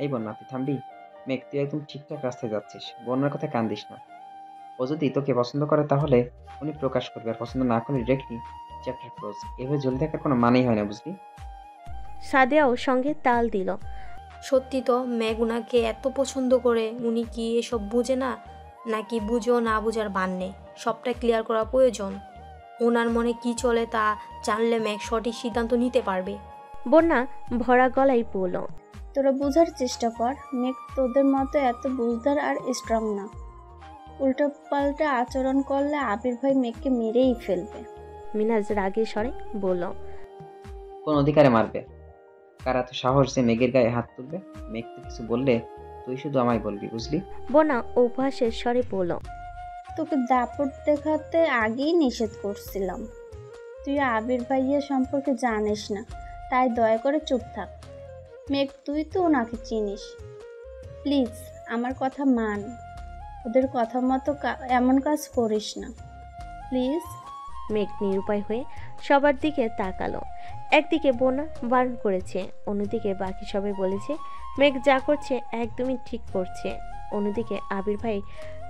এই বন্যা, তুই থামবি? মেঘ, তুই একদম ঠিকঠাক রাস্তায় যাচ্ছিস। বন্যার কথায় কান দিস না। ও যদি তোকে পছন্দ করে তাহলে উনি প্রকাশ করবে, আর পছন্দ না করলে ডিরেক্টলি চ্যাপ্টার ক্লোজ। এভাবে ঝুলে থাকার কোনো মানেই হয় না, বুঝলি? সাদিয়াও সঙ্গে তাল দিল। সত্যি তো মেঘ উনাকে এত পছন্দ করে, উনি কি এসব বুঝে না, নাকি বুঝেও না বুঝার ভান নেই? সবটা ক্লিয়ার করা প্রয়োজন। ওনার মনে কি চলে তা জানলে মেঘ সঠিক সিদ্ধান্ত নিতে পারবে। বন্যা ভরা গলায় বলল। তোরা বোঝার চেষ্টা কর, মেঘ তোদের মতো এত বুঝদার আর স্ট্রং না। উল্টো পাল্টা আচরণ করলে আবির ভাই মেঘকে মেরেই ফেলবে। মিনাজ রাগের স্বরে বলল। কোন অধিকারে মারবে? কার এত সাহস যে মেঘের গায়ে হাত তুলবে? মেঘ তো কিছু বললে তুই শুধু আমায় বলবি, বুঝলি? বন্যা উপহাসের স্বরে বলল। তোকে দাপট দেখাতে আগেই নিষেধ করছিলাম। তুই আবির ভাইয়ের সম্পর্কে জানিস না, তাই দয়া করে চুপ থাক। মেঘ, তুই তো ওনাকে চিনিস। প্লিজ আমার কথা মান, ওদের কথা মতো এমন কাজ করিস না, প্লিজ। মেঘ নিরুপায় হয়ে সবার দিকে তাকালো। একদিকে বন্যা বারণ করেছে, অন্যদিকে বাকি সবাই বলেছে মেঘ যা করছে একদমই ঠিক করছে। অন্যদিকে আবির ভাই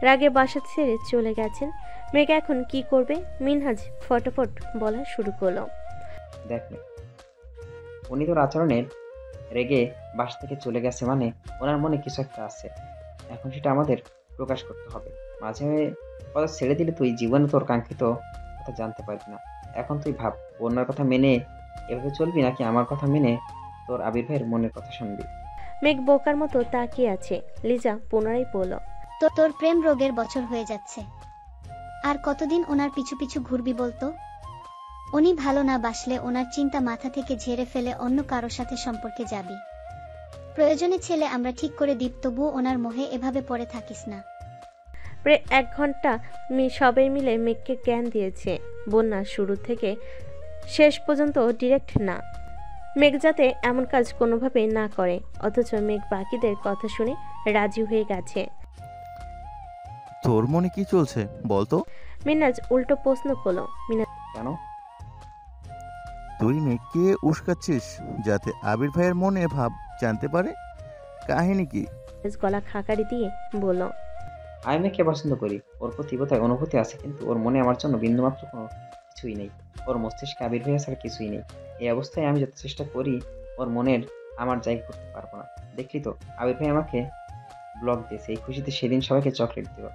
রাগে বাসা ছেড়ে চলে গেছেন। মেঘ এখন কি করবে? মিনহাজ ফটাফট বলা শুরু করলো। দেখ মেঘ, উনি তোর আচরণের রেগে বাসা থেকে চলে গেছে মানে ওনার মনে কিছু একটা আছে। এখন সেটা আমাদের প্রকাশ করতে হবে। মাঝে কথা ছেড়ে দিলে তুই জীবনে তোর কাঙ্ক্ষিত কথা জানতে পারবি না। এখন তুই ভাব, বন্যার কথা মেনে এভাবে চলবি নাকি আমার কথা মেনে তোর আবির ভাইয়ের মনের কথা শুনবি? মেঘ বোকার মতো তাকিয়ে আছে। লিজা পুনরায় বলল। তো তোর প্রেম রোগের বছর হয়ে যাচ্ছে, আর কতদিন ওনার পিছু পিছু ঘুরবি বলতো? উনি ভালো না বাসলে ওনার চিন্তা মাথা থেকে ঝেড়ে ফেলে অন্য কারোর সাথে সম্পর্কে যাবি। প্রয়োজনে ছেলে আমরা ঠিক করে দিব, তবুও ওনার মোহে এভাবে পড়ে থাকিস না। প্রায় 1 ঘন্টা সবাই মিলে মেঘকে জ্ঞান দিয়েছে। বন্যা শুরু থেকে শেষ পর্যন্ত ডিরেক্ট না, মেঘ যাতে এমন কাজ কোনোভাবেই না করে। অথচ মেঘ বাকিদের কথা শুনে রাজি হয়ে গেছে। তোর মনে কি চলছে বলতো? মিনাজ উল্টো প্রশ্ন করলো। মিনাজ কেন? তুই মেঘকে উস্কাচ্ছিস যাতে আবির ভাইয়ের মনে ভাব জানতে পারে। কাহিনী কি? গলা খাকারি দিয়ে বলল। আমি মেয়েকে পছন্দ করি, ওর প্রতি বোধহয় অনুভূতি আছে, কিন্তু ওর মনে আমার জন্য বিন্দুমাত্র কোনো কিছুই নেই। ওর মস্তিষ্কে আবির ভাইয়া ছাড়া কিছুই নেই। এই অবস্থায় আমি যত চেষ্টা করি ওর মনের আমার জায়গা করতে পারবো না। দেখলি তো, আবির ভাই আমাকে ব্লক দিয়েছে, এই খুশিতে সেদিন সবাইকে চকলেট দিল।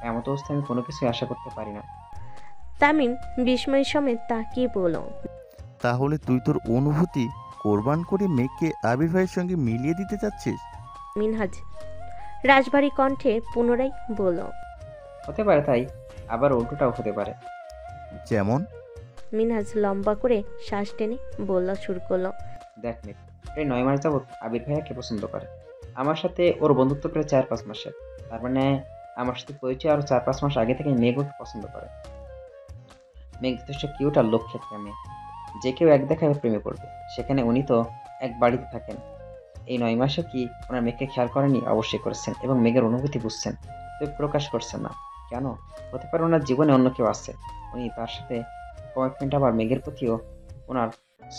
এমত অবস্থায় আমি কোনো কিছুই আশা করতে পারি না। তামিম বিস্ময় সমেত তাকিয়ে বলল। তাহলে তুই তোর অনুভূতি কোরবান করে মেঘকে আবির ভাইয়ের সঙ্গে মিলিয়ে দিতে চাচ্ছিস? মিনহাজ রাজবাড়ি কণ্ঠে পুনরায় বলল। হতে পারে, তাই আবার উল্টোটাও হতে পারে। যেমন? মিনহাজ লম্বা করে শ্বাস টেনে বলল শুরু করলো। দেখ মেঘ, প্রায় 9 মাস যাবৎ আবির ভাইয়াকে পছন্দ করে। আমার সাথে ওর বন্ধুত্ব প্রায় 4-5 মাসের। তার মানে আমার সাথে পরিচয় আরো 4-5 মাস আগে থেকে মেঘ ওকে পছন্দ করে। মেঘ যথেষ্ট কিউট আর লক্ষ্যে একটা মেয়ে, যে কেউ এক দেখায় ওর প্রেমে পড়বে। সেখানে উনি তো এক বাড়িতে থাকেন। এই 9 মাসে কি ওনার মেঘকে খেয়াল করেনি? অবশ্যই করেছেন, এবং মেঘের অনুভূতি বুঝছেন, তবে প্রকাশ করছেন না কেন? হতে পারে ওনার জীবনে অন্য কেউ আছে, উনি তার সাথে কমিটমেন্ট। আবার মেঘের প্রতিও ওনার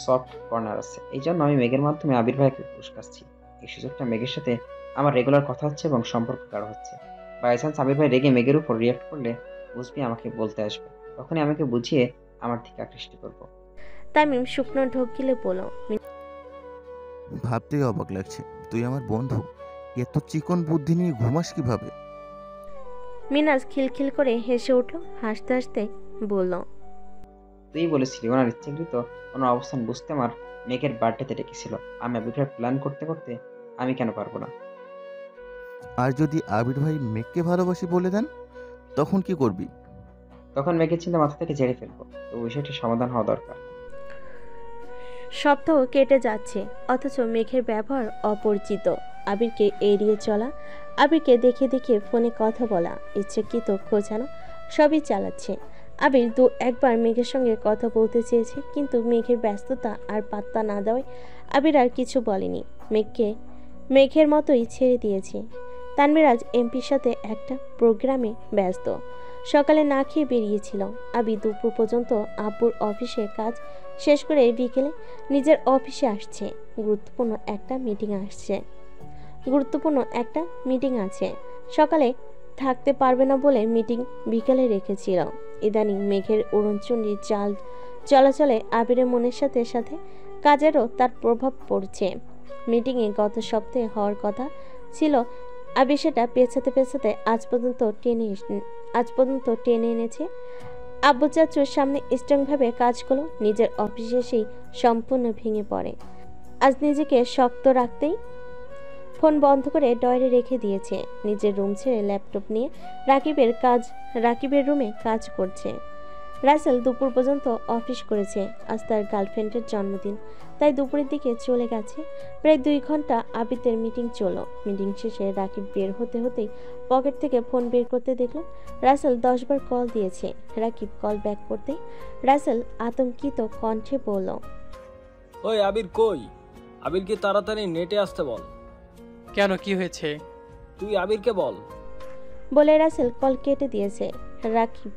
সফট কর্নার আছে। এই জন্য আমি মেঘের মাধ্যমে আবির ভাইকে উস্কাচ্ছি। এই সুযোগটা মেঘের সাথে আমার রেগুলার কথা হচ্ছে এবং সম্পর্ক গাঢ় হচ্ছে। বাই চান্স আবির ভাই রেগে মেঘের উপর রিয়াক্ট করলে বুঝবি আমাকে বলতে আসবে, তখনই আমাকে বুঝিয়ে আমার দিকে আকৃষ্ট করবো। তামিম শুকনো ঢোক গিলে বলল। ভাবতেই অবাক লাগছে, তুই আমার বন্ধু, এত চিকন বুদ্ধি নিয়ে ঘুমাস কিভাবে? মিনাজ খিলখিল করে হেসে উঠল। হাসতে হাসতে বলল। তুই বলেছিলি ওনার ইচ্ছাকৃত ওনার অবস্থান বুঝতে আমার মেঘের বার্থডেতে ডেকেছিল। আমি আবির ভাই প্ল্যান করতে করতে আমি কেন পারবো না? আর যদি আবির ভাই মেঘকে ভালোবাসি বলে দেন, তখন কি করবি? তখন মেঘের চিন্তা মাথা থেকে ঝেড়ে ফেলবো। তো বিষয়টির সমাধান হওয়া দরকার। সপ্তাহ কেটে যাচ্ছে, অথচ মেঘের ব্যবহার অপরিচিত। আবিরকে এড়িয়ে চলা, আবিরকে দেখে দেখে ফোনে কথা বলা, ইচ্ছাকৃত খোঁজানো, সবই চালাচ্ছে। আবির একবার মেঘের সঙ্গে কথা বলতে চেয়েছে, কিন্তু মেঘের ব্যস্ততা আর পাত্তা না দেওয়ায় আবির আর কিছু বলেনি। মেঘের মতোই ছেড়ে দিয়েছে। তানভীর আজ এমপির সাথে একটা প্রোগ্রামে ব্যস্ত। সকালে না খেয়ে বেরিয়েছিল। আবির দুপুর পর্যন্ত আব্বুর অফিসে কাজ শেষ করে বিকেলে নিজের অফিসে আসছে। গুরুত্বপূর্ণ একটা মিটিং আসছে। গুরুত্বপূর্ণ একটা মিটিং আছে। সকালে থাকতে পারবে না বলে মিটিং বিকালে রেখেছিল। ইদানিং মেঘের উড়নচণ্ডী চাল চলাচলে আবিরের মনের সাথে সাথে কাজেরও তার প্রভাব পড়ছে। মিটিংয়ে গত সপ্তাহে হওয়ার কথা ছিল, আবির সেটা পেছাতে পেছাতে আজ পর্যন্ত টেনে এনেছে। আব্বু চাচুর সামনে স্ট্রংভাবে কাজ করলো, নিজের অফিসে সেই সম্পূর্ণ ভেঙে পড়ে। আজ নিজেকে শক্ত রাখতেই ফোন বন্ধ করে ডয়ারে রেখে দিয়েছে। নিজের রুম ছেড়ে ল্যাপটপ নিয়ে রাকিবের রুমে কাজ করছে। রাসেল দুপুর পর্যন্ত অফিস করেছে। আজ তার গার্লফ্রেন্ডের জন্মদিন, তাই দুপুরের দিকে চলে গেছে। প্রায় 2 ঘন্টা আবিদের মিটিং চলো। মিটিং শেষে রাকিব বের হতে হতেই পকেট থেকে ফোন বের করতে দেখলো রাসেল 10 বার কল দিয়েছে। রাকিব কল ব্যাক করতেই রাসেল আতঙ্কিত কণ্ঠে বলল, ওই আবির কই? আবিরকে তাড়াতাড়ি নেটে আসতে বল। কেন, কি হয়েছে? তুই আবিরকে বল। বলে রাসেল কল কেটে দিয়েছে। রাকিব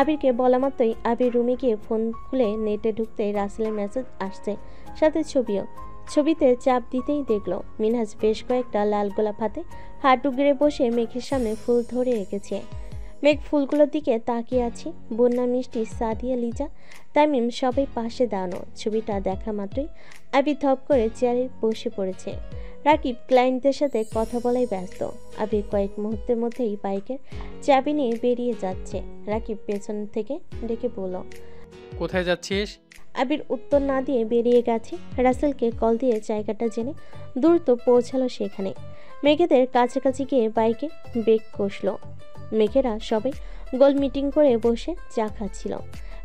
আবিরকে বলা মাত্রই আবির রুমে গিয়ে ফোন খুলে নেটে ঢুকতে রাসেলের মেসেজ আসছে, সাথে ছবিও। ছবিতে চাপ দিতেই দেখলো মিনহাজ বেশ কয়েকটা লাল গোলাপ হাতে হাত ডুগরে বসে মেঘের সামনে ফুল ধরে রেখেছে। মেঘ ফুলগুলোর দিকে তাকিয়ে আছে। বন্যা, মিষ্টি, সাদিয়া, লিজা, তামিম সবাই পাশে দাঁড়ানো। ছবিটা দেখা মাত্রই আবির ধপ করে চেয়ারে বসে পড়েছে। রাকিব ক্লায়েন্টদের সাথে কথা বলাই ব্যস্ত। আবির কয়েক মুহূর্তের মধ্যেই বাইকের চাবি নিয়ে বেরিয়ে যাচ্ছে। রাকিব পেছন থেকে ডেকে বলল, কোথায় যাচ্ছিস? আবির উত্তর না দিয়ে বেরিয়ে গেছে। রাসেলকে কল দিয়ে জায়গাটা জেনে দ্রুত পৌঁছালো সেখানে। মেঘেদের কাছাকাছি গিয়ে বাইকে ব্রেক কষল। মেঘেরা সবাই গোল মিটিং করে বসে চা খাচ্ছিল।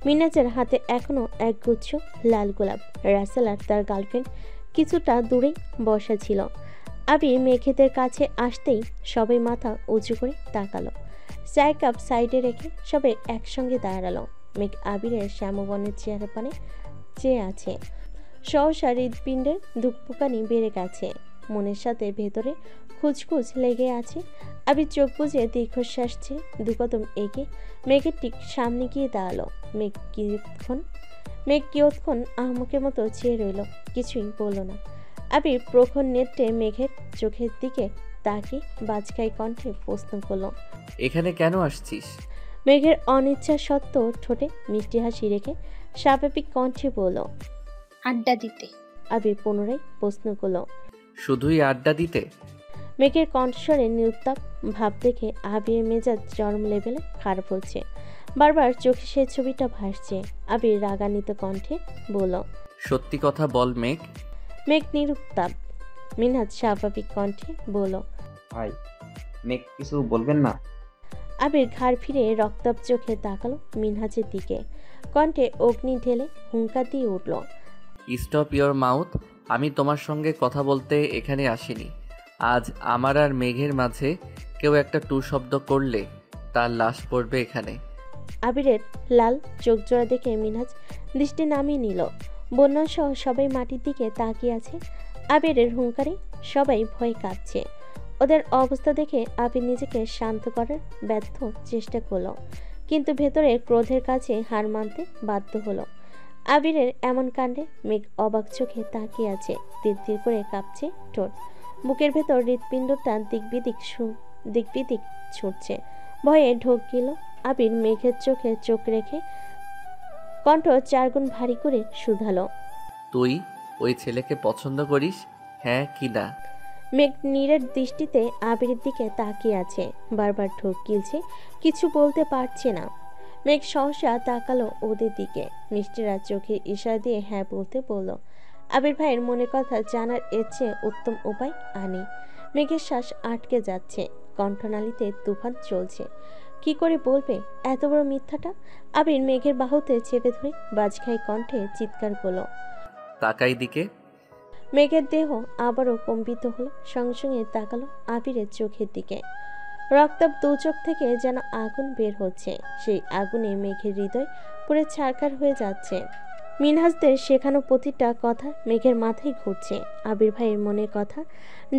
মিনাজের হাতে এখনো একগুচ্ছ লাল গোলাপ। রাসেল আর তার গার্লফ্রেন্ড কিছুটা দূরেই বসা ছিল। আবির মেঘেদের কাছে আসতেই সবাই মাথা উঁচু করে তাকালো। চায়ের কাপ সাইডে রেখে সবাই একসঙ্গে দাঁড়ালো। মেঘ আবিরের শ্যামবর্ণের চেয়ারে পানে চেয়ে আছে। সহসা হৃৎপিণ্ডের ধুকপুকানি বেড়ে গেছে। মনের সাথে ভেতরে খুচখুচ লেগে আছে। আবির চোখ বুজে দীর্ঘশ্বাস ছেড়ে 2 কদম এগিয়ে মেঘের ঠিক সামনে গিয়ে দাঁড়ালো। মেঘ কিয়ৎক্ষণ আহমকের মতো চেয়ে রইল, কিছুই বলল না। আবির প্রখর নেত্রে মেঘের চোখের দিকে তাকিয়ে বাজখাই কণ্ঠে প্রশ্ন করল, এখানে কেন আসছিস? মেঘের অনিচ্ছা সত্ত্বেও ঠোঁটে মিষ্টি হাসি রেখে স্বাভাবিক কণ্ঠে বলল, আড্ডা দিতে। আবির পুনরায় প্রশ্ন করল, শুধুই আড্ডা দিতে? মেঘের কণ্ঠস্বরে নিরুত্তাপ ভাব দেখে আবিরের মেজাজ চরম লেভেলে খারাপ হচ্ছে। বারবার চোখে সেই ছবিটা ভাসছে। আবির রাগান্বিত কণ্ঠে বলল, সত্যি কথা বল মেঘ। মেঘ নিরুত্তাপ। মিনহাজ স্বাভাবিক কণ্ঠে বলল, ভাই, মেঘ কিছু বলবেন না? আবির ঘাড় ফিরে রক্তাভ চোখে তাকালো মিনহাজের দিকে। কণ্ঠে অগ্নি ঢেলে হুঙ্কার দিয়ে উঠল, স্টপ ইয়োর মাউথ। আমি তোমার সঙ্গে কথা বলতে এখানে আসিনি। আজ আমার আর মেঘের মাঝে কেউ একটা টু শব্দ করলে তার লাশ পড়বে এখানে। আবিরের লাল চোখ জোড়া দেখে মিনহাজ দৃষ্টি নামিয়ে নিল। বন্যা সহ সবাই মাটির দিকে তাকিয়ে আছে। আবিরের হুঙ্কারে সবাই ভয় কাঁপছে। ওদের অবস্থা দেখে আবির নিজেকে শান্ত করার ব্যর্থ চেষ্টা করলো, কিন্তু ভেতরে ক্রোধের কাছে হার মানতে বাধ্য হলো। আবিরের এমন কাণ্ডে মেঘ অবাক চোখে তাকিয়ে আছে। ধীর ধীর করে কাঁপছে ঠোঁট। বুকের ভেতর হৃৎপিণ্ডটা দিক ছুটছে। ভয়ে ঢোক গেল। আবির মেঘের চোখে চোখ রেখে কণ্ঠ 4 গুণ ভারী করে শুধালো, তুই ওই ছেলেকে পছন্দ করিস, হ্যাঁ কি না? মেঘ নীরের দৃষ্টিতে আবিরের দিকে তাকিয়ে আছে। বারবার ঢোক গিলছে, কিছু বলতে পারছে না। মেঘ সহসা তাকালো ওদের দিকে। মিষ্টিরা চোখে ইশারা দিয়ে হ্যাঁ বলতে বলল। আবির ভাইয়ের মনের কথা জানার এর চেয়ে উত্তম উপায় আনি। মেঘের শ্বাস আটকে যাচ্ছে, কণ্ঠনালীতে তুফান চলছে। কি করে বলবে এত বড় মিথ্যাটা? আবির মেঘের বাহুতে চেপে ধরে বাজখাই কণ্ঠে চিৎকার করলো, তাকাই দিকে। মেঘের দেহ আবারও কম্পিত হলো। সঙ্গে সঙ্গে তাকালো আবিরের চোখের দিকে। রক্তাভ 2 চোখ থেকে যেন আগুন বের হচ্ছে। সেই আগুনে মেঘের হৃদয় পুরো ছারখার হয়ে যাচ্ছে। মিনহাজদের শেখানো প্রতিটা কথা মেঘের মাথায় ঘুরছে। আবির ভাইয়ের মনের কথা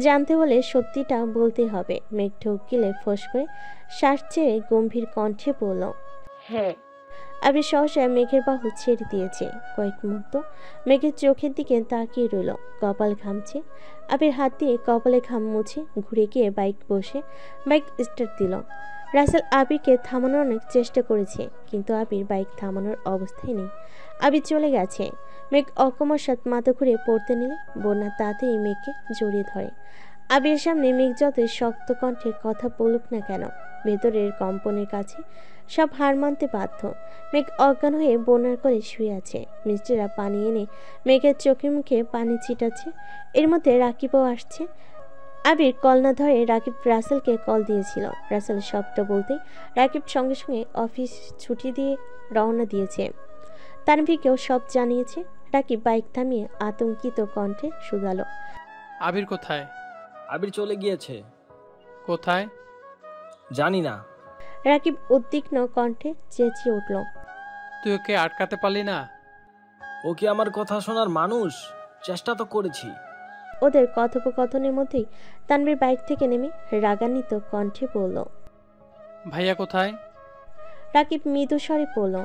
জানতে হলে সত্যিটা বলতে হবে। মেঘ ঢোক গিলে ফোঁস করে শ্বাস ছেড়ে গম্ভীর কণ্ঠে বলল, হ্যাঁ আবির সহসা মেঘের বাহু ছেড়ে দিয়েছে। কয়েক মুহূর্ত মেঘের চোখের দিকে তাকিয়ে রইল, কপাল ঘামছে। আবির হাত দিয়ে কপালে ঘাম মুছে ঘুরে গিয়ে বাইক বসে বাইক স্টার্ট দিল। রাসেল আবিরকে থামানোর অনেক চেষ্টা করেছে, কিন্তু আবির বাইক থামানোর অবস্থায় নেই। আবির চলে গেছে। মেঘ অকস্মাৎ মাথা ঘুরে পড়তে নিলে বন্যা তাতেই মেঘকে জড়িয়ে ধরে। আবির সামনে মেঘ যতই শক্ত কণ্ঠে কথা বলুক না কেন, ভেতরের কম্পনের কাছে সব হার মানতে বাধ্য। মেঘ অজ্ঞান হয়ে বন্যার করে শুয়ে আছে। মিষ্টিরা পানি এনে মেঘের চোখে মুখে পানি ছিটাচ্ছে। এর মধ্যে রাকিবও আসছে। আবির কল না ধরে রাকিব রাসেলকে কল দিয়েছিল। রাসেল সবটা বলতেই রাকিব সঙ্গে সঙ্গে অফিস ছুটি দিয়ে রওনা দিয়েছে। তানভীরকেও সব জানিয়েছে। রাকিব বাইক থামিয়ে আতঙ্কিত কণ্ঠে শুধালো, আবির কোথায়? আবির চলে গিয়েছে। কোথায় জানি না। রাকিব উদ্বিগ্ন কণ্ঠে চেঁচিয়ে উঠল, তুই ওকে আটকাতে পারলি না? ও কি আমার কথা শোনার মানুষ? চেষ্টা তো করেছি। ওদের কথোপকথনের মধ্যেই তানভীর বাইক থেকে নেমে রাগান্বিত কণ্ঠে বলল, ভাইয়া কোথায়? রাকিব মৃদু স্বরে বলল,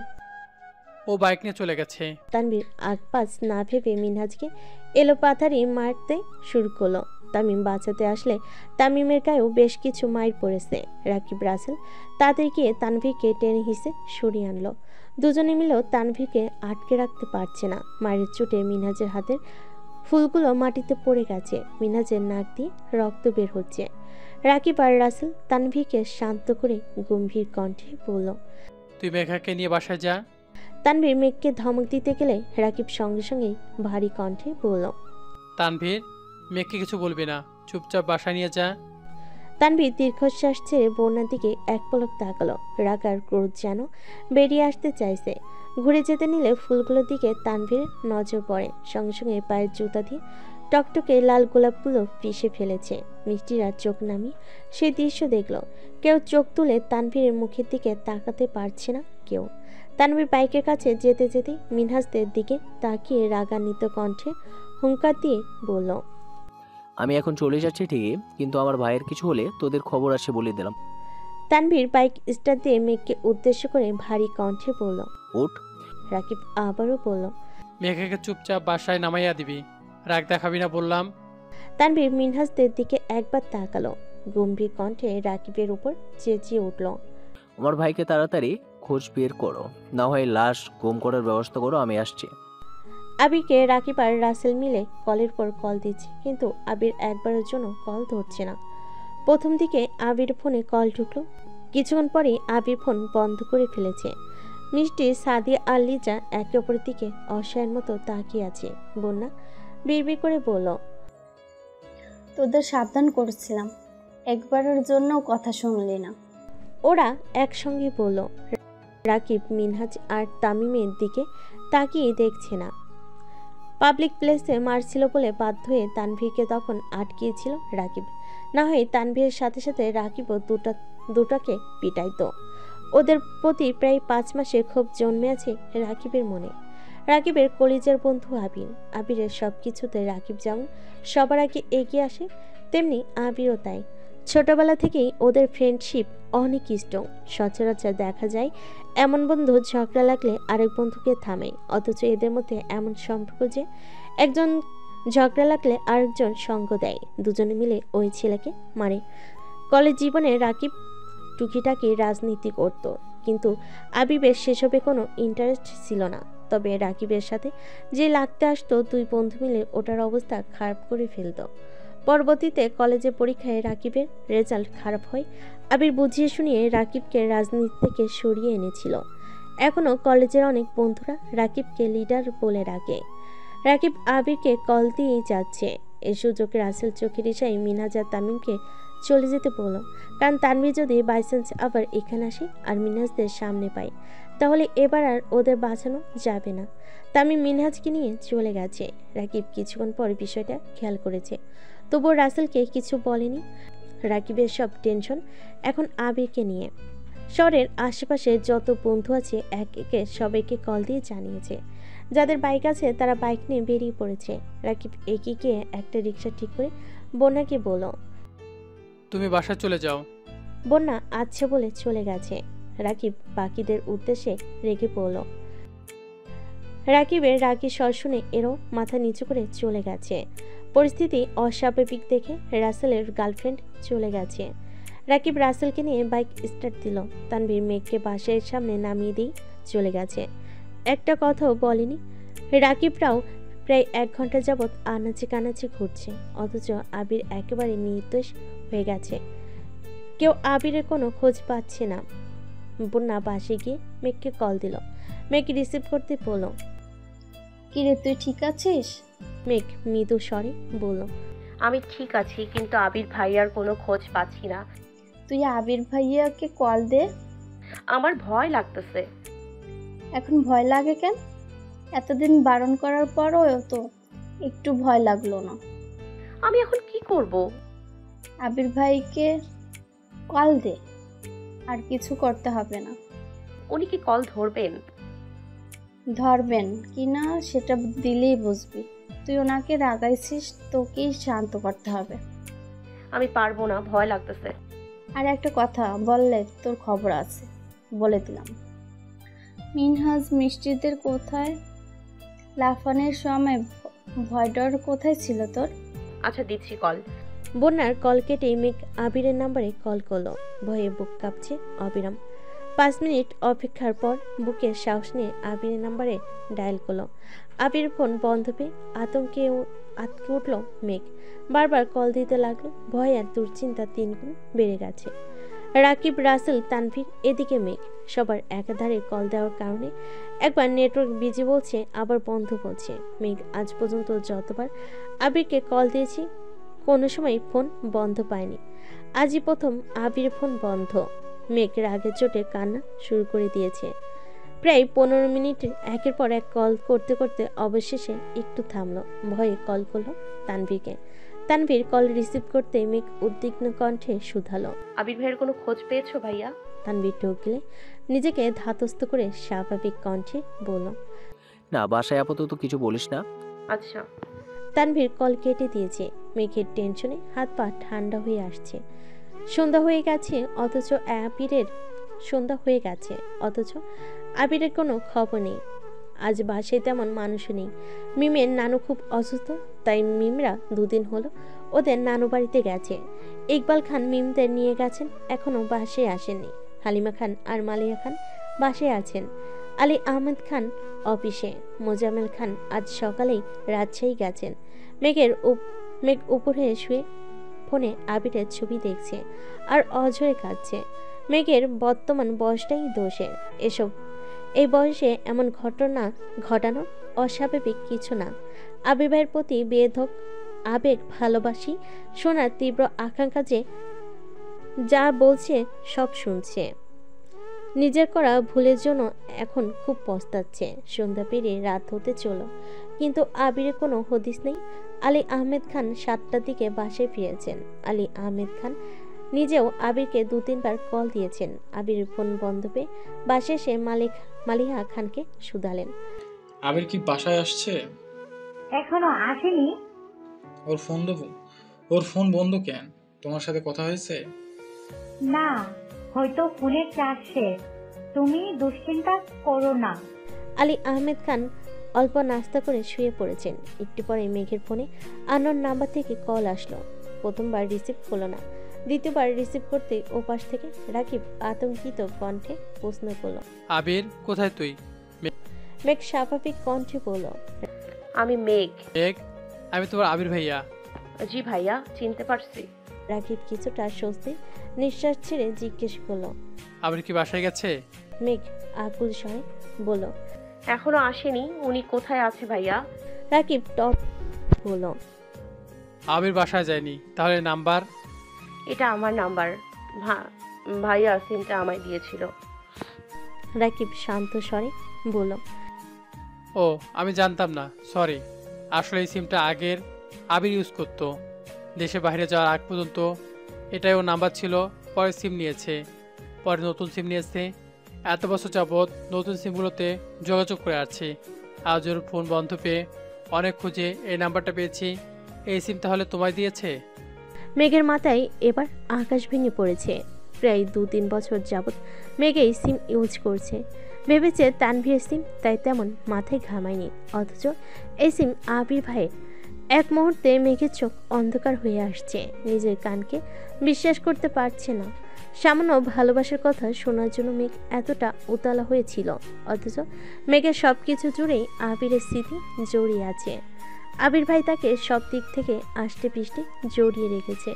ও বাইক নিয়ে চলে গেছে। তানভীর আগপাস না ভেবে মিনহাজকে এলোপাথারি মারতে শুরু করলো। তামিম বাঁচাতে আসলে তামিমের গায়েও বেশ কিছু মাইর পড়েছে। রাকিব রাসেল তাদের গিয়ে তানভীরকে টেনে হিসে সরিয়ে আনলো। দুজনে মিলেও তানভীরকে আটকে রাখতে পারছে না। মায়ের চোটে মিনহাজের হাতের ফুলগুলো মাটিতে পড়ে গেছে। মিনহাজের নাক দিয়ে রক্ত বের হচ্ছে। রাকিব আর রাসেল তানভীরকে শান্ত করে গম্ভীর কণ্ঠে বলল, তুই মেঘাকে নিয়ে বাসায় যা। তানভীর মেঘকে ধমক দিতে গেলে রাকিব সঙ্গে সঙ্গেই ভারী কণ্ঠে বলল, তানভীর, মেঘকে কিছু বলবি না, চুপচাপ বাসায় নিয়ে যা। তানভীর দীর্ঘশ্বাস ছেড়ে বন্যার দিকে এক পলক তাকালো। রাগ আর ক্রোধ যেন বেরিয়ে আসতে চাইছে। ঘুরে যেতে নিলে ফুলগুলোর দিকে তানভীরের নজর পড়ে। সঙ্গে সঙ্গে পায়ের জুতা দিয়ে টকটকে লাল গোলাপগুলো পিষে ফেলেছে। মিষ্টিরা চোখ নামিয়ে সেই দৃশ্য দেখল। কেউ চোখ তুলে তানভীরের মুখের দিকে তাকাতে পারছে না কেউ। তানভীর বাইকের কাছে যেতে যেতে মিনহাজদের দিকে তাকিয়ে রাগান্বিত কণ্ঠে হুঙ্কার দিয়ে বলল, আমি এখন চলে যাচ্ছি ঠিকই, কিন্তু আমার ভাইয়ের কিছু হলে তোদের খবর আসে বলে দিলাম। তানভীর বাইক স্টার্ট দিয়ে মেঘকে উদ্দেশ্য করে ভারী কণ্ঠে বলল, ওঠ। রাকিব আবারও বলল, মেঘাকে চুপচাপ বাসায় নামাইয়া দিবি, রাগ দেখাবি না বললাম। তানভীর মিনহাজদের দিকে একবার তাকালো। গম্ভীর কণ্ঠে রাকিবের উপর চেঁচিয়ে উঠল, আমার ভাইকে তাড়াতাড়ি খোঁজ বের করো, না হয় লাশ গুম করার ব্যবস্থা করো, আমি আসছি। আবিরকে রাকিব আর রাসেল মিলে কলের পর কল দিচ্ছে, কিন্তু আবির একবারের জন্য কল ধরছে না। প্রথম দিকে আবির ফোনে কল ঢুকলো, কিছুক্ষণ পরেই আবির ফোন বন্ধ করে ফেলেছে। মিষ্টি, সাদিয়া আর লিজা একে অপরের দিকে অসহায়ের মতো তাকিয়ে আছে। বন্যা বিড়বিড় করে বলল, তোদের সাবধান করছিলাম, একবারের জন্য কথা শুনলি না। ওরা একসঙ্গে বলল। রাকিব মিনহাজ আর তামিমের দিকে তাকিয়ে দেখছে না। পাবলিক প্লেসে মারছিল বলে বাধ্য হয়ে তানভীরকে তখন আটকিয়েছিল রাকিব। না হয় তানভীরের সাথে সাথে রাকিবও দুটাকে পিটাইতো। ওদের প্রতি প্রায় 5 মাসে ক্ষোভ জন্মে আছে রাকিবের মনে। রাকিবের কলিজার বন্ধু আবির। আবিরের সব কিছুতে রাকিব যেমন সবার আগে এগিয়ে আসে, তেমনি আবিরও তাই। ছোটবেলা থেকেই ওদের ফ্রেন্ডশিপ অনেক স্ট্রং। সচরাচর দেখা যায় এমন বন্ধু ঝগড়া লাগলে আরেক বন্ধুকে থামে, অথচ এদের মধ্যে এমন সম্পর্ক যে একজন ঝগড়া লাগলে আরেকজন সঙ্গ দেয়। দুজনে মিলে ওই ছেলেকে মারে। কলেজ জীবনে রাকিব টুকিটাকি রাজনীতি করত, কিন্তু আবিবের সেসবে কোনো ইন্টারেস্ট ছিল না। তবে রাকিবের সাথে যে লাগতে আসতো, দুই বন্ধু মিলে ওটার অবস্থা খারাপ করে ফেলত। পরবর্তীতে কলেজে পরীক্ষায় রাকিবের রেজাল্ট খারাপ হয়। আবির বুঝিয়ে শুনিয়ে রাকিবকে রাজনীতি থেকে সরিয়ে এনেছিল। এখনও কলেজের অনেক বন্ধুরা রাকিবকে লিডার বলে ডাকে। রাকিব আবিরকে কল দিয়েই যাচ্ছে। এই সুযোগে রাসেল চোখের ইশারায় মিনহাজ আর তামিমকে চলে যেতে বলল, কারণ তানভীর যদি বাইচান্স আবার এখানে আসে আর মিনহাজদের সামনে পায়, তাহলে এবার আর ওদের বাঁচানো যাবে না। তামিম মিনহাজকে নিয়ে চলে গেছে। রাকিব কিছুক্ষণ পর বিষয়টা খেয়াল করেছে, তবুও রাসেলকে কিছু বলেনি। রাকিবের সব টেনশন এখন আবিরকে নিয়ে। শহরের আশেপাশে যত বন্ধু আছে এক একে সবাইকে কল দিয়ে জানিয়েছে। যাদের বাইক আছে তারা বাইক নিয়ে বেরিয়ে পড়েছে। রাকিব এগিয়ে গিয়ে একটা রিক্সা ঠিক করে বন্যাকে বলল, তুমি বাসায় চলে যাও। বন্যা আচ্ছা বলে চলে গেছে। রাকিব বাকিদের উদ্দেশ্যে রেগে পড়ল। রাকিবের রাগী স্বর শুনে এরও মাথা নিচু করে চলে গেছে। পরিস্থিতি অস্বাভাবিক দেখে রাসেলের গার্লফ্রেন্ড চলে গেছে। রাকিব রাসেলকে নিয়ে বাইক স্টার্ট দিল। তানভীর মেঘকে বাসের সামনে নামিয়ে দিয়ে চলে গেছে। একটা কথাও বলেনি। রাকিবরাও প্রায় 1 ঘন্টা যাবৎ আনাচে কানাচে ঘুরছে, অথচ আবির একেবারে নির্দোষ হয়ে গেছে। কেউ আবিরের কোনো খোঁজ পাচ্ছে না। বন্যা বাসে গিয়ে মেঘকে কল দিল। মেঘ রিসিভ করতে বলল, কিরে তুই ঠিক আছিস? মেঘ মৃদু স্বরে বলল, আমি ঠিক আছি, কিন্তু আবির ভাইয়ার কোনো খোঁজ পাচ্ছি না। তুই আবির ভাইয়াকে কল দে। আমার ভয় লাগতেছে। এখন ভয় লাগে কেন? এতদিন বারণ করার পরও তো একটু ভয় লাগলো না? আমি এখন কি করব? আবির ভাইকে কল দে, আর কিছু করতে হবে না। উনি কি কল ধরবেন? ধরবেন কি না সেটা দিলেই বুঝবি। তুই ওনাকে রাগাইছিস, তোকেই শান্ত করতে হবে। আমি পারবো না, ভয় লাগতেছে। আর একটা কথা বললে তোর খবর আছে, বলে দিলাম। মিনহাজ মিষ্টিদের কোথায়? লাফানের সময় ভয় ডর কোথায় ছিল তোর? আচ্ছা দিচ্ছি কল। বন্যার কল কেটে মেঘ আবিরের নাম্বারে কল করলো। ভয়ে বুক কাঁপছে অবিরাম। 5 মিনিট অপেক্ষার পর বুকের সাহস নিয়ে আবিরের নাম্বারে ডায়াল করলো। আবির ফোন বন্ধ পেয়ে আতঙ্কে আটকে উঠল মেঘ। বারবার কল দিতে লাগলো। ভয় আর দুশ্চিন্তা 3 গুণ বেড়ে গেছে। রাকিব, রাসেল, তানভীর, এদিকে মেঘ। সবার একাধারে কল দেওয়ার কারণে একবার নেটওয়ার্ক বিজি বলছে, আবার বন্ধ বলছে। মেঘ আজ পর্যন্ত যতবার আবিরকে কল দিয়েছি কোনো সময় ফোন বন্ধ পায়নি। আজই প্রথম আবির ফোন বন্ধ। মেঘ রাগের চোটে কান্না শুরু করে দিয়েছে। প্রায় 15 মিনিট একের পর এক কল করতে করতে অবশেষে একটু থামলো। ভয়ে কল করলো তানভীরকে। তানভীর কল রিসিভ করতে মেঘ উদ্বিগ্ন কণ্ঠে শুধালো, আবির ভাইয়ের কোনো খোঁজ পেয়েছো ভাইয়া? তানভীর ঢুকলে নিজেকে ধাতস্থ করে স্বাভাবিক কণ্ঠে বলল, না, বাসায় আপাতত কিছু বলিস না। আচ্ছা। তানভীর কল কেটে দিয়েছে। মেঘের টেনশনে হাত পা ঠান্ডা হয়ে আসছে। সন্ধ্যা হয়ে গেছে, অথচ আবিরের কোনো খবর নেই। আজ বাসায় তেমন মানুষও নেই। মিমের নানু খুব অসুস্থ, তাই মিমরা 2 দিন হলো ওদের নানু বাড়িতে গেছে। ইকবাল খান মিমদের নিয়ে গেছেন, এখনো বাসায় আসেননি। হালিমা খান আর মালিয়া খান বাসায় আছেন। আলী আহমেদ খান অফিসে। মোজাম্মেল খান আজ সকালেই রাজশাহী গেছেন। মেঘ উপরে শুয়ে ফোনে আবিরের ছবি দেখছে আর অঝরে কাঁদছে। মেঘের বর্তমান বয়সটাই দোষের। এই বয়সে এমন ঘটনা ঘটানো অস্বাভাবিক কিছু না। আবির ভাইয়ের প্রতি বেধক আবেগ, ভালোবাসি শোনার তীব্র আকাঙ্ক্ষা, যা বলছে সব শুনছে। নিজের করা ভুলের জন্য এখন খুব পস্তাচ্ছে। সন্ধ্যা পেরিয়ে রাত হতে চলো, কিন্তু আবিরের কোনো হদিস নেই। আলী আহমেদ খান 7টার দিকে বাসায় ফিরেছেন। আলী আহমেদ খান নিজেও আবিরকে 2-3 বার কল দিয়েছেন। আবিরের ফোন বন্ধ পেয়ে বাসে এসে মালিহা খানকে শুধালেন, আবির কি বাসায় আসছে? এখনো আসেনি। ওর ফোন বন্ধ কেন? তোমার সাথে কথা হয়েছে? না, হয়তো ফোনের চার্জ শেষ। তুমি দুশ্চিন্তা করো না। আলী আহমেদ খান অল্প নাস্তা করে শুয়ে পড়েছেন। একটু পরে মেঘের ফোনে আননোন নাম্বার থেকে কল আসলো। প্রথমবার রিসিভ হলো না, দ্বিতীয়বার রিসিভ করতে ওপাশ থেকে রাকিব আতঙ্কিত কণ্ঠে প্রশ্ন করলো, আবির কোথায় তুই? মেঘ স্বাভাবিক কণ্ঠে বলল, আমি মেঘ। আমি তোমার আবির ভাইয়া। জি ভাইয়া, চিনতে পারছি। রাকিব কিছুটা স্বস্তি নিঃশ্বাস ছেড়ে জিজ্ঞেস করলো, আবির কি বাসায় গেছে? মেঘ আকুল স্বরে বলল, এখনো আসেনি। উনি কোথায় আছে ভাইয়া? রাকিব টপ বলল, আবির বাসায় যায়নি। তাহলে নাম্বার? এটা আমার নাম্বার। ভাইয়া সিমটা আমায় দিয়েছিল। রাকিব শান্ত স্বরে বলল, ও, আমি জানতাম না, সরি। আসলে এই সিমটা আগের আবির ইউজ করতো। দেশে বাইরে যাওয়ার আগ পর্যন্ত এটাই ওর নাম্বার ছিল। পরে সিম নিয়েছে, পরে নতুন সিম নিয়েছে। এত বছর যাবৎ নতুন সিমগুলোতে যোগাযোগ করে আসছি। আজ ওর ফোন বন্ধ পেয়ে অনেক খুঁজে এই নাম্বারটা পেয়েছি। এই সিম তাহলে তোমায় দিয়েছে? মেঘের মাথায় এবার আকাশ ভেঙে পড়েছে। প্রায় 2-3 বছর যাবৎ মেঘ এই সিম ইউজ করছে। ভেবেছে তানভীরের সিম, তাই তেমন মাথায় ঘামায়নি। অথচ এই সিম আবির ভাইয়ের। এক মুহূর্তে মেঘের চোখ অন্ধকার হয়ে আসছে, নিজের কানকে বিশ্বাস করতে পারছে না। সামান্য ভালোবাসার কথা শোনার জন্য মেঘ এতটা উতলা হয়েছিল, অথচ মেঘের সব কিছু জুড়েই আবিরের স্মৃতি জড়িয়ে আছে। আবির ভাই তাকে সব দিক থেকে আষ্টে পিষ্টে জড়িয়ে রেখেছে।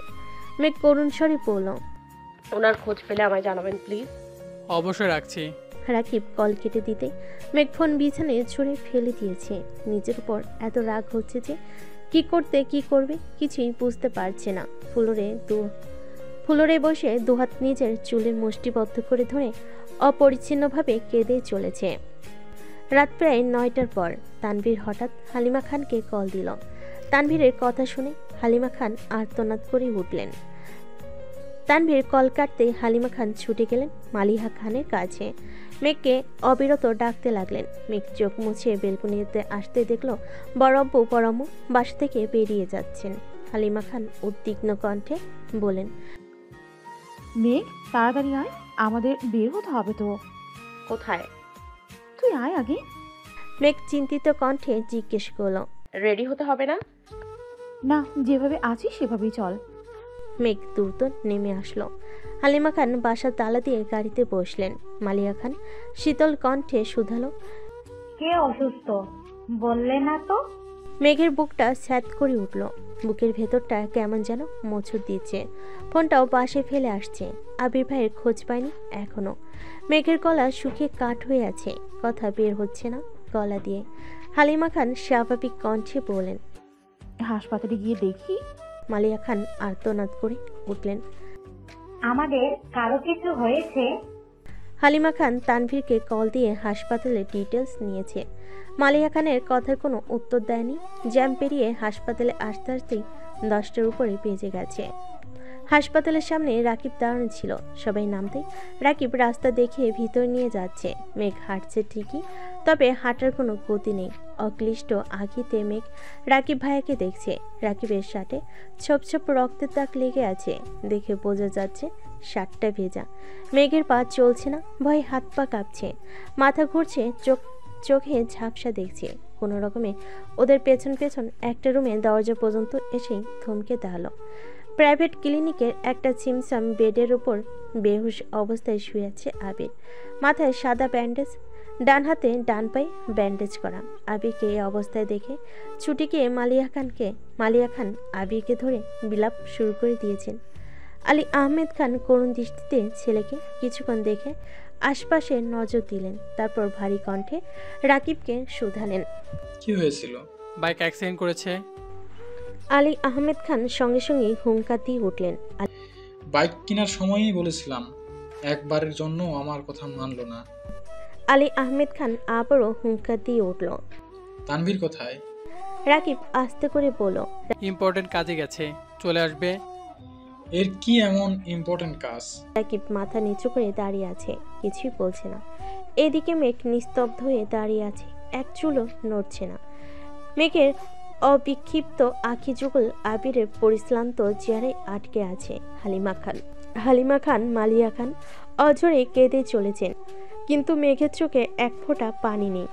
মেঘ করুণ স্বরে বলল, ওনার খোঁজ পেলে আমায় জানাবেন প্লিজ। অবশ্যই রাখছি। রাকিব কল কেটে দিতে মেঘ ফোন বিছানায় ছুঁড়ে ফেলে দিয়েছে। নিজের উপর এত রাগ হচ্ছে যে কি করবে কিছুই বুঝতে পারছে না। ফ্লোরে বসে দুহাত নিজের চুলে মুষ্টিবদ্ধ করে ধরে অপরিচ্ছিন্নভাবে কেঁদে চলেছে। রাত প্রায় 9টার পর তানভীর হঠাৎ হালিমা খানকে কল দিল। তানভীরের কথা শুনে হালিমা খান আর্তনাদ করে উঠলেন। তানভীর কল কাটতে হালিমা খান ছুটে গেলেন মালিহা খানের কাছে। মেঘকে অবিরত ডাকতে লাগলেন। মেঘ চোখ মুছে বেলকনিতে আসতে দেখলো বড়ব্বু বড়ম্মু বাসা থেকে বেরিয়ে যাচ্ছেন। হালিমা খান উদ্বিগ্ন কণ্ঠে বলেন, মেঘ তাড়াতাড়ি আয়, আমাদের বের হতে হবে তো। কোথায়? তুই আয় আগে। মেঘ চিন্তিত কণ্ঠে জিজ্ঞেস করলো, রেডি হতে হবে না? না, যেভাবে আছিস সেভাবেই চল। মেঘ দ্রুত নেমে আসলো। হালিমা খান বাসার তালা দিয়ে গাড়িতে বসলেন। মালিয়া খান শীতল কণ্ঠে শুধালো, কে অসুস্থ বললে না তো? মেঘের বুকটা স্যাঁত করে উঠল। বুকের ভেতরটা কেমন যেন মোচড় দিচ্ছে। ফোনটাও পাশে ফেলে আসছে। আবির ভাইয়ের খোঁজ পায়নি এখনো। মেঘের গলা শুকিয়ে কাঠ হয়ে আছে, কথা বের হচ্ছে না গলা দিয়ে। হালিমা খান স্বাভাবিক কণ্ঠে বলেন, হাসপাতালে গিয়ে দেখি। মালিয়া খান আর্তনাদ করে উঠলেন, আমাদের কারো কিছু হয়েছে? হালিমা খান তানভীরকে কল দিয়ে হাসপাতালের ডিটেলস নিয়েছে। মালিয়া খানের কথার কোনো উত্তর দেয়নি। জ্যাম পেরিয়ে হাসপাতালে আসতে আসতেই 10টার উপরে বেজে গেছে। হাসপাতালের সামনে রাকিব দাঁড়ানো ছিল। সবাই নামতেই রাকিব রাস্তা দেখে ভিতর নিয়ে যাচ্ছে। মেঘ হাঁটছে ঠিকই, তবে হাঁটার কোনো গতি নেই। অক্লিষ্ট আঁখিতে মেঘ রাকিব ভাইয়াকে দেখছে। রাকিবের শার্টে ছোপ ছোপ রক্তের দাগ লেগে আছে, দেখে বোঝা যাচ্ছে শার্টটা ভেজা। মেঘের পা চলছে না, ভয়ে হাত পা কাঁপছে, মাথা ঘুরছে, চোখে ঝাপসা দেখছে। কোনো রকমে ওদের পেছন পেছন একটা রুমে দরজা পর্যন্ত এসেই থমকে দাঁড়ালো। প্রাইভেট ক্লিনিকের একটা ছিমছাম বেডের উপর বেহুশ অবস্থায় শুয়ে আছে আবির। মাথায় সাদা ব্যান্ডেজ, ডান হাতে ডান পায়ে ব্যান্ডেজ করা। আবিরকে এই অবস্থায় দেখে ছুটি গিয়ে মালিয়া খান আবিরকে ধরে বিলাপ শুরু করে দিয়েছেন। আলী আহমেদ খান করুণ দৃষ্টিতে ছেলেকে কিছুক্ষণ দেখে আশপাশে নজর দিলেন, তারপর ভারী কণ্ঠে রাকিবকে শুধালেন, কি হয়েছিল? বাইক অ্যাক্সিডেন্ট করেছে। আলী আহমেদ খান সঙ্গে সঙ্গে হুঙ্কার দিয়ে উঠলেন, বাইক কেনার সময়ই বলেছিলাম, একবারের জন্য আমার কথা মানলো না। আলী আহমেদ খান আবারও হুঙ্কার দিয়ে উঠল, তানভীর কোথায়? রাকিব আস্তে করে বলল, ইম্পর্টেন্ট কাজে গেছে, চলে আসবে। এর কি এমন ইম্পর্টেন্ট কাজ? রাকিব মাথা নিচু করে দাঁড়িয়ে আছে, কিছুই বলছে না। এদিকে মেঘ নিস্তব্ধ হয়ে দাঁড়িয়ে আছে, এক চুলও নড়ছে না। মেঘের অবিক্ষিপ্ত আখি যুগল আবিরের পরিশ্রান্ত চেহারায় আটকে আছে। হালিমা খান মালিয়া খান অঝরে কেঁদে চলেছেন, কিন্তু মেঘের চোখে এক ফোঁটা পানি নেই।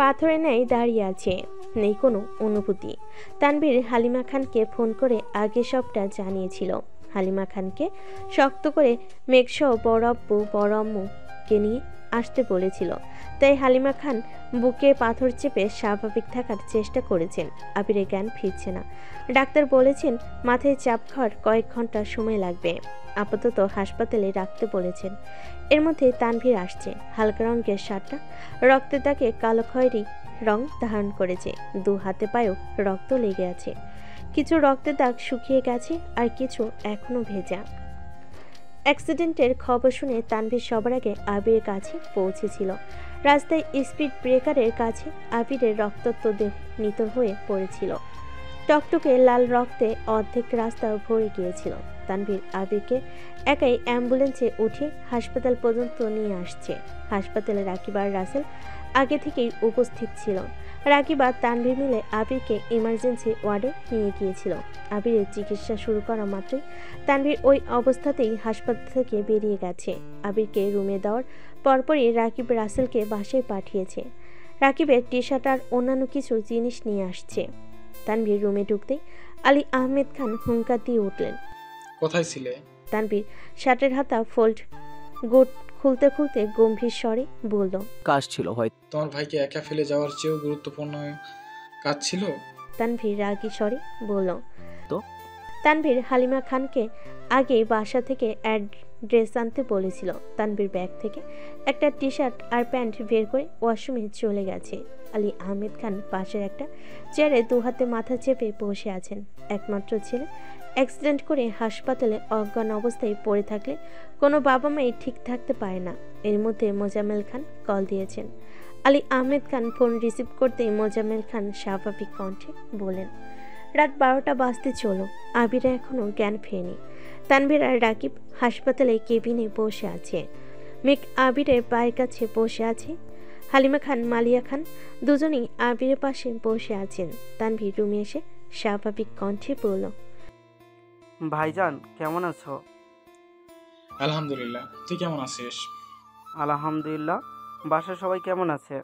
পাথরের ন্যায় দাঁড়িয়ে আছে, নেই কোনো অনুভূতি। তানভীর হালিমা খানকে ফোন করে আগে সবটা জানিয়েছিল। হালিমা খানকে শক্ত করে মেঘসহ বড় আব্বু বড় আম্মুকে নিয়ে আসতে বলেছিল। তাই হালিমা খান বুকে পাথর চেপে স্বাভাবিক থাকার চেষ্টা করেছেন। আবিরের জ্ঞান ফিরছে না। ডাক্তার বলেছেন মাথায় চাপ খাওয়ার কয়েক ঘন্টা সময় লাগবে, আপাতত হাসপাতালে রাখতে বলেছেন। এর মধ্যে তানভীর আসছে। হালকা রঙের শার্টটা রক্তের দাগে কালো খয়েরি রং ধারণ করেছে। দু হাতে পায়েও রক্ত লেগে আছে। কিছু রক্তের দাগ শুকিয়ে গেছে, আর কিছু এখনো ভেজা। অ্যাক্সিডেন্টের খবর শুনে তানভীর সবার আগে আবিরের কাছে পৌঁছেছিল। রাস্তায় স্পিড ব্রেকারের কাছে আবিরের রক্তাক্ত দেহ নিথর হয়ে পড়েছিল। টকটকে লাল রক্তে অর্ধেক রাস্তা ভরে গিয়েছিল। তানভীর আবিরকে একাই অ্যাম্বুলেন্সে উঠে হাসপাতাল পর্যন্ত নিয়ে আসছে। হাসপাতালে রাকিব আর রাসেল আগে থেকেই উপস্থিত ছিল। রাকিব আর তানভীর মিলে আবিরকে ইমার্জেন্সি ওয়ার্ডে নিয়ে গিয়েছিল। আবিরের চিকিৎসা শুরু করা মাত্রই তানভীর ওই অবস্থাতেই হাসপাতাল থেকে বেরিয়ে গেছে। আবিরকে রুমে দেওয়ার পরপরই রাকিব রাসেলকে বাসায় পাঠিয়েছে। রাকিবের টি শার্ট আর অন্যান্য কিছু জিনিস নিয়ে আসছে। তানভীর রুমে ঢুকতেই আলী আহমেদ খান হুঙ্কার দিয়ে উঠলেন। কোথায় ছিলে? তানভীর শার্টের হাতা ফোল্ড গোট খুলতে খুলতে গম্ভীর স্বরে বলল, কাজ ছিল হয়তো। তোমার ভাইকে একা ফেলে যাওয়ার চেয়েও গুরুত্বপূর্ণ কাজ ছিল। তানভীর রাগী স্বরে বলল। তো তানভীর হালিমা খানকে আগে বাসা থেকে অ্যাড্রেস আনতে বলেছিল। তানভীর ব্যাগ থেকে একটা টি শার্ট আর প্যান্ট বের করে ওয়াশরুমে চলে গেছে। আলী আহমেদ খান পাশের একটা চেয়ারে দু হাতে মাথা চেপে বসে আছেন। একমাত্র ছেলে অ্যাক্সিডেন্ট করে হাসপাতালে অজ্ঞান অবস্থায় পড়ে থাকলে কোনো বাবা মাই ঠিক থাকতে পারে না। এর মধ্যে মোজাম্মেল খান কল দিয়েছেন। আলী আহমেদ খান ফোন রিসিভ করতেই মোজাম্মেল খান স্বাভাবিক কণ্ঠে বলেন, রাত 12টা বাজতে চলো, আবিরা এখনও জ্ঞান ফেরেনি। তানভীর আর রাকিব হাসপাতালে কেবিনে বসে আছে। মেঘ আবিরের পায়ের কাছে বসে আছে। হালিমা খান, মালিয়া খান দুজনেই আবিরের পাশে বসে আছেন। তানভীর রুমে এসে স্বাভাবিক কণ্ঠে বলল, ভাইজান কেমন আছো? আলহামদুলিল্লাহ, তুই কেমন আছিস? আলহামদুলিল্লাহ। বাসার সবাই কেমন আছে?